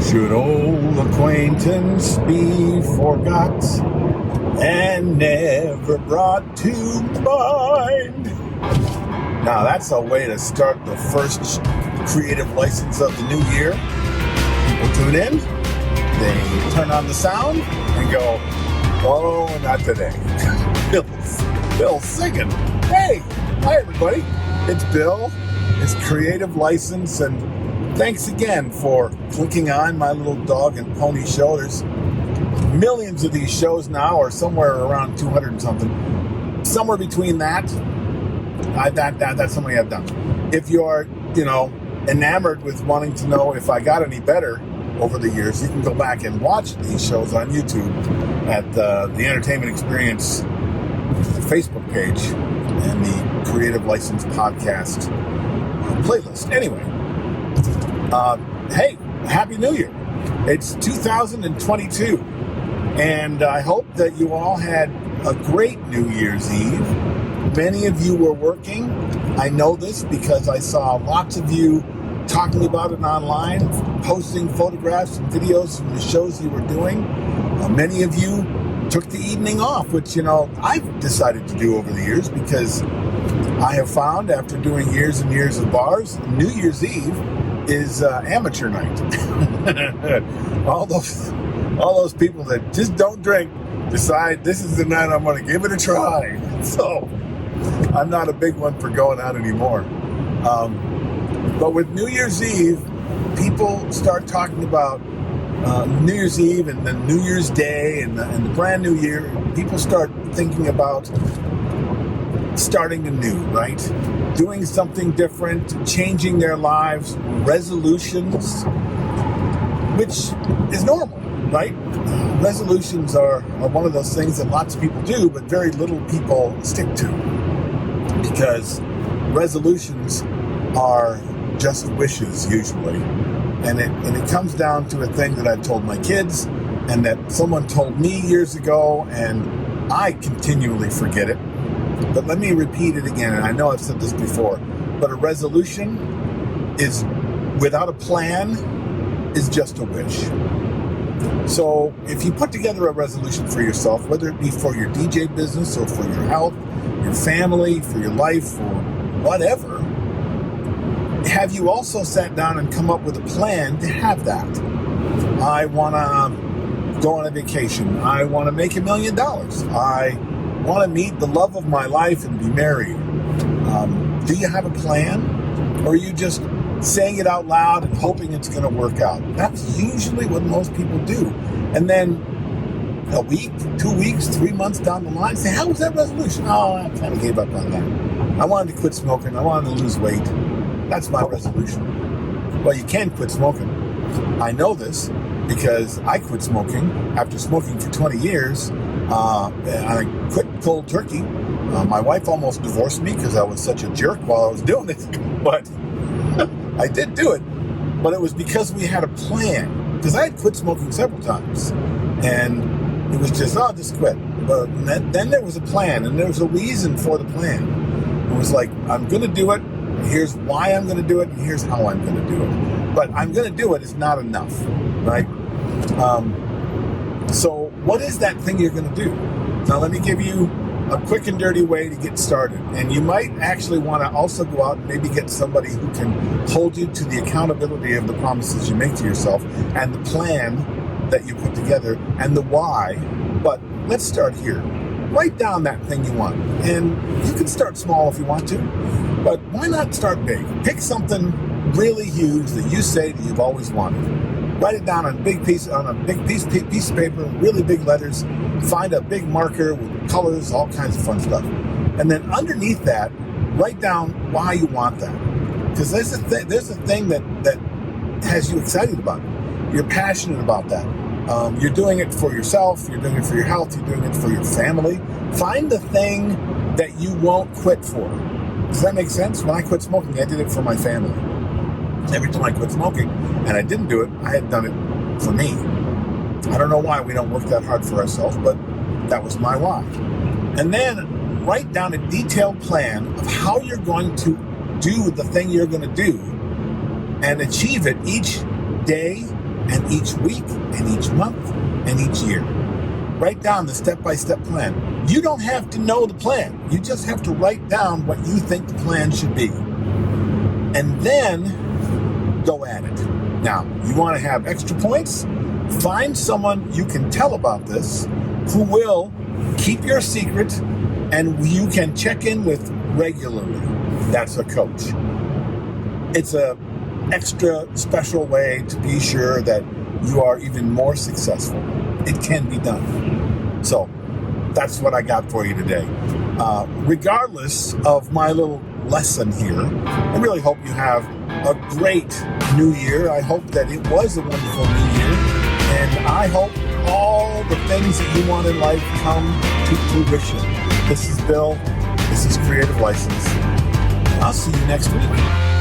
Should old acquaintance be forgot and never brought to mind? Now that's a way to start the first creative license of the new year. People tune in, they turn on the sound and go, oh, not today. Bill's singing. Hey, hi everybody. It's Bill. It's Creative License, and thanks again for clicking on my little dog and pony show. There's millions of these shows now, or somewhere around 200 and something. Somewhere between that, that's how many I've done. If you're, enamored with wanting to know if I got any better over the years, you can go back and watch these shows on YouTube at the Entertainment Experience Facebook page and the Creative License Podcast playlist. Anyway, hey, Happy New Year. It's 2022, and I hope that you all had a great New Year's Eve. Many of you were working. I know this because I saw lots of you talking about it online, posting photographs and videos from the shows you were doing. Many of you took the evening off, which, I've decided to do over the years because I have found after doing years and years of bars, New Year's Eve is amateur night. all those people that just don't drink decide this is the night I'm going to give it a try. So I'm not a big one for going out anymore. But with New Year's Eve, people start talking about New Year's Eve and then New Year's Day and the brand new year. People start thinking about starting anew, right? Doing something different, changing their lives, resolutions, which is normal, right? Resolutions are one of those things that lots of people do, but very little people stick to, because resolutions are just wishes usually. And it comes down to a thing that I've told my kids and that someone told me years ago, and I continually forget it. But let me repeat it again, and I know I've said this before, but a resolution is, without a plan, is just a wish. So if you put together a resolution for yourself, whether it be for your DJ business or for your health, your family, for your life, or whatever, have you also sat down and come up with a plan to have that? I want to go on a vacation. I want to make $1 million. I want to meet the love of my life and be married. Do you have a plan? Or are you just saying it out loud and hoping it's going to work out? That's usually what most people do. And then a week, 2 weeks, 3 months down the line, say, how was that resolution? Oh, I kind of gave up on that. I wanted to quit smoking. I wanted to lose weight. That's my resolution. Well, you can quit smoking. I know this because I quit smoking after smoking for 20 years. And I quit cold turkey. My wife almost divorced me because I was such a jerk while I was doing it. But I did do it. But it was because we had a plan. Because I had quit smoking several times. And it was just, just quit. But then there was a plan, and there was a reason for the plan. It was like, I'm going to do it. Here's why I'm going to do it, and here's how I'm going to do it. But I'm going to do it is not enough, right? So what is that thing you're going to do? Now, let me give you a quick and dirty way to get started. And you might actually want to also go out and maybe get somebody who can hold you to the accountability of the promises you make to yourself and the plan that you put together and the why. But let's start here. Write down that thing you want. And you can start small if you want to. But why not start big? Pick something really huge that you say that you've always wanted. Write it down on a big piece of paper, really big letters. Find a big marker with colors, all kinds of fun stuff. And then underneath that, write down why you want that. Because there's a thing that has you excited about it. You're passionate about that. You're doing it for yourself. You're doing it for your health. You're doing it for your family. Find the thing that you won't quit for. Does that make sense? When I quit smoking, I did it for my family. Every time I quit smoking, and I didn't do it, I had done it for me. I don't know why we don't work that hard for ourselves, but that was my why. And then write down a detailed plan of how you're going to do the thing you're going to do and achieve it each day, and each week, and each month, and each year. Write down the step-by-step plan. You don't have to know the plan. You just have to write down what you think the plan should be. And then go at it. Now, you want to have extra points? Find someone you can tell about this who will keep your secret and you can check in with regularly. That's a coach. It's a extra special way to be sure that you are even more successful. It can be done. So that's what I got for you today. Regardless of my little lesson here, I really hope you have a great new year. I hope that it was a wonderful new year. And I hope all the things that you want in life come to fruition. This is Bill. This is Creative License. I'll see you next week.